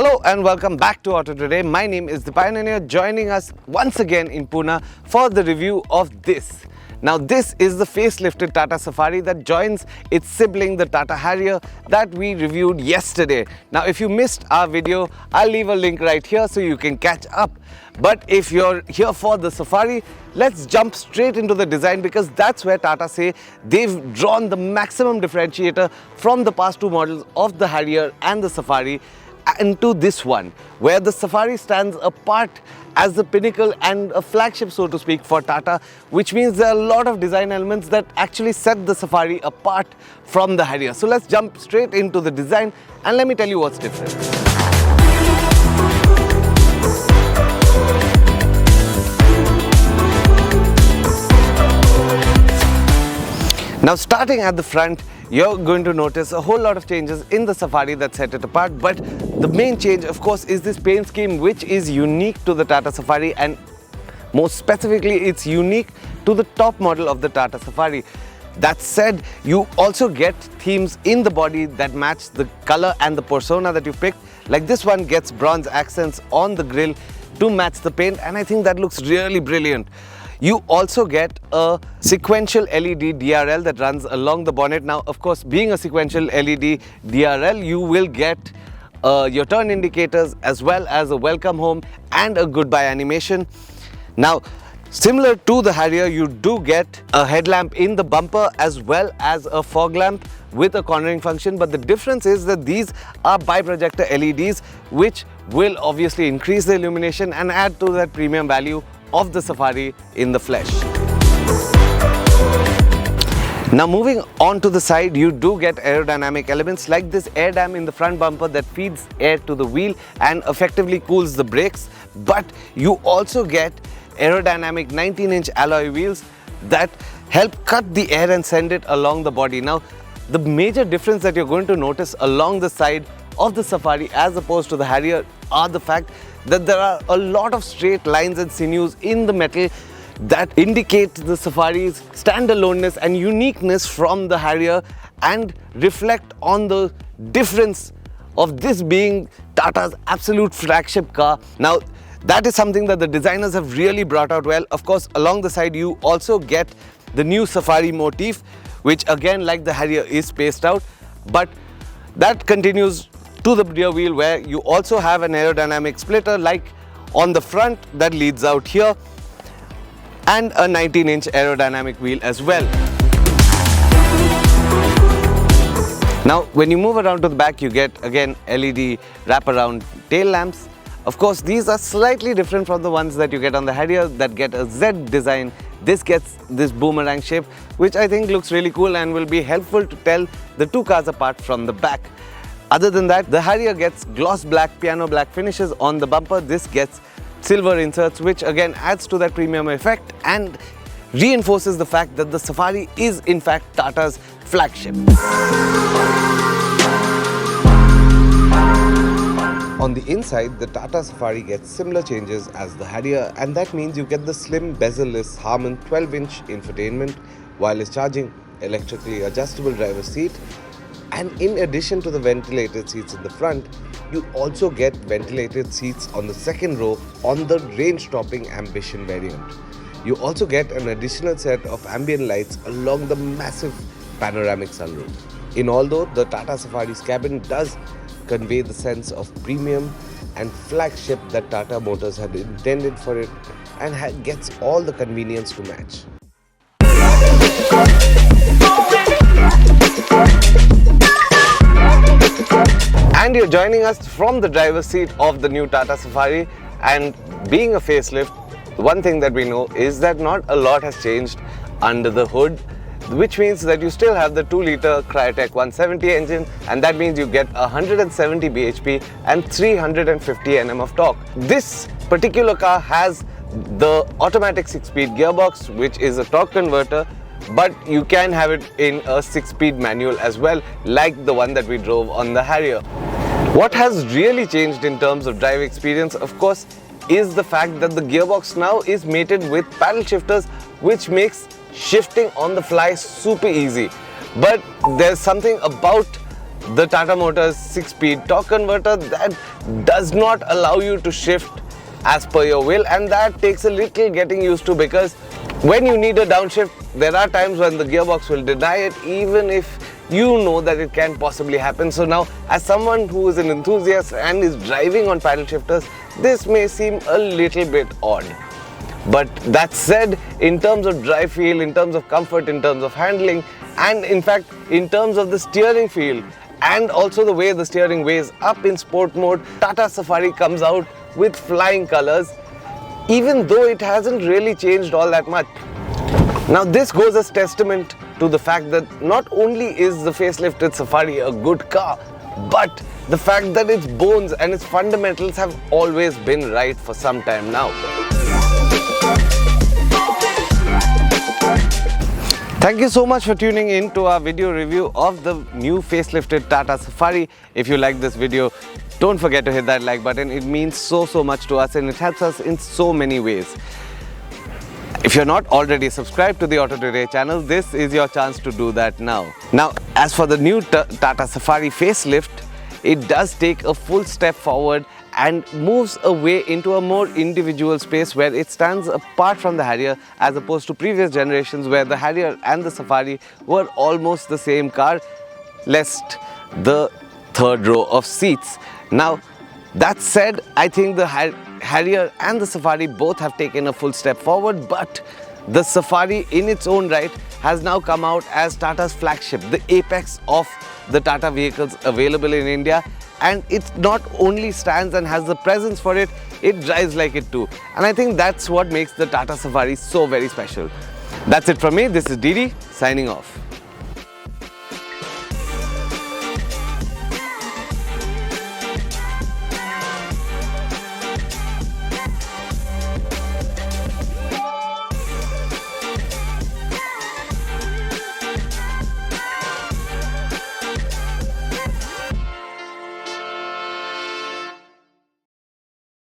Hello and welcome back to AutoToday. My name is the Pioneer, joining us once again in Pune for the review of this. Now this is the facelifted Tata Safari that joins its sibling, the Tata Harrier, that we reviewed yesterday. Now if you missed our video, I'll leave a link right here so you can catch up. But if you're here for the Safari, let's jump straight into the design, because that's where Tata say they've drawn the maximum differentiator from the past two models of the Harrier and the Safari into this one, where the Safari stands apart as the pinnacle and a flagship, so to speak, for Tata, which means there are a lot of design elements that actually set the Safari apart from the Harrier. So let's jump straight into the design and let me tell you what's different. Now starting at the front, you're going to notice a whole lot of changes in the Safari that set it apart, but the main change of course is this paint scheme, which is unique to the Tata Safari, and most specifically it's unique to the top model of the Tata Safari. That said, you also get themes in the body that match the color and the persona that you picked. Like this one gets bronze accents on the grille to match the paint, and I think that looks really brilliant. You also get a sequential LED DRL that runs along the bonnet. Now, of course, being a sequential LED DRL, you will get your turn indicators as well as a welcome home and a goodbye animation. Now, similar to the Harrier, you do get a headlamp in the bumper as well as a fog lamp with a cornering function, but the difference is that these are bi-projector LEDs, which will obviously increase the illumination and add to that premium value of the Safari in the flesh. Now moving on to the side, you do get aerodynamic elements like this air dam in the front bumper that feeds air to the wheel and effectively cools the brakes, but you also get aerodynamic 19-inch alloy wheels that help cut the air and send it along the body. Now the major difference that you're going to notice along the side of the Safari as opposed to the Harrier are the fact that there are a lot of straight lines and sinews in the metal that indicate the Safari's standaloneness and uniqueness from the Harrier and reflect on the difference of this being Tata's absolute flagship car. Now that is something that the designers have really brought out well. Of course, along the side you also get the new Safari motif, which again, like the Harrier, is spaced out, but that continues to the rear wheel, where you also have an aerodynamic splitter like on the front that leads out here, and a 19-inch aerodynamic wheel as well. Now when you move around to the back, you get again LED wraparound tail lamps. Of course, these are slightly different from the ones that you get on the Harrier that get a Z design. This gets this boomerang shape, which I think looks really cool and will be helpful to tell the two cars apart from the back. Other than that, the Harrier gets gloss black, piano black finishes on the bumper. This gets silver inserts, which again adds to that premium effect and reinforces the fact that the Safari is in fact Tata's flagship. On the inside, the Tata Safari gets similar changes as the Harrier, and that means you get the slim bezel-less Harman 12-inch infotainment, wireless charging, electrically adjustable driver's seat, and in addition to the ventilated seats in the front, you also get ventilated seats on the second row on the range-topping Ambition variant. You also get an additional set of ambient lights along the massive panoramic sunroof. In all though, the Tata Safari's cabin does convey the sense of premium and flagship that Tata Motors had intended for it, and gets all the convenience to match. And you're joining us from the driver's seat of the new Tata Safari, and being a facelift, the one thing that we know is that not a lot has changed under the hood, which means that you still have the 2-litre Cryotech 170 engine, and that means you get 170 bhp and 350 Nm of torque. This particular car has the automatic 6-speed gearbox, which is a torque converter, but you can have it in a 6-speed manual as well, like the one that we drove on the Harrier. What has really changed in terms of drive experience, of course, is the fact that the gearbox now is mated with paddle shifters, which makes shifting on the fly super easy. But there's something about the Tata Motors 6-speed torque converter that does not allow you to shift as per your will, and that takes a little getting used to, because when you need a downshift, there are times when the gearbox will deny it, even if you know that it can possibly happen. So now, as someone who is an enthusiast and is driving on paddle shifters, this may seem a little bit odd. But that said, in terms of drive feel, in terms of comfort, in terms of handling, and in fact in terms of the steering feel, and also the way the steering weighs up in sport mode, Tata Safari comes out with flying colors, even though it hasn't really changed all that much. Now this goes as testament to the fact that not only is the facelifted Safari a good car, but the fact that its bones and its fundamentals have always been right for some time now. Thank you so much for tuning in to our video review of the new facelifted Tata Safari. If you like this video, don't forget to hit that like button. It means so much to us, and it helps us in so many ways. If you're not already subscribed to the AutoToday channel, this is your chance to do that now. Now, as for the new Tata Safari facelift, it does take a full step forward and moves away into a more individual space where it stands apart from the Harrier, as opposed to previous generations where the Harrier and the Safari were almost the same car, lest the third row of seats. Now, that said, I think the Harrier and the Safari both have taken a full step forward, but the Safari in its own right has now come out as Tata's flagship, the apex of the Tata vehicles available in India. And it not only stands and has the presence for it, it drives like it too. And I think that's what makes the Tata Safari so very special. That's it from me. This is Didi signing off.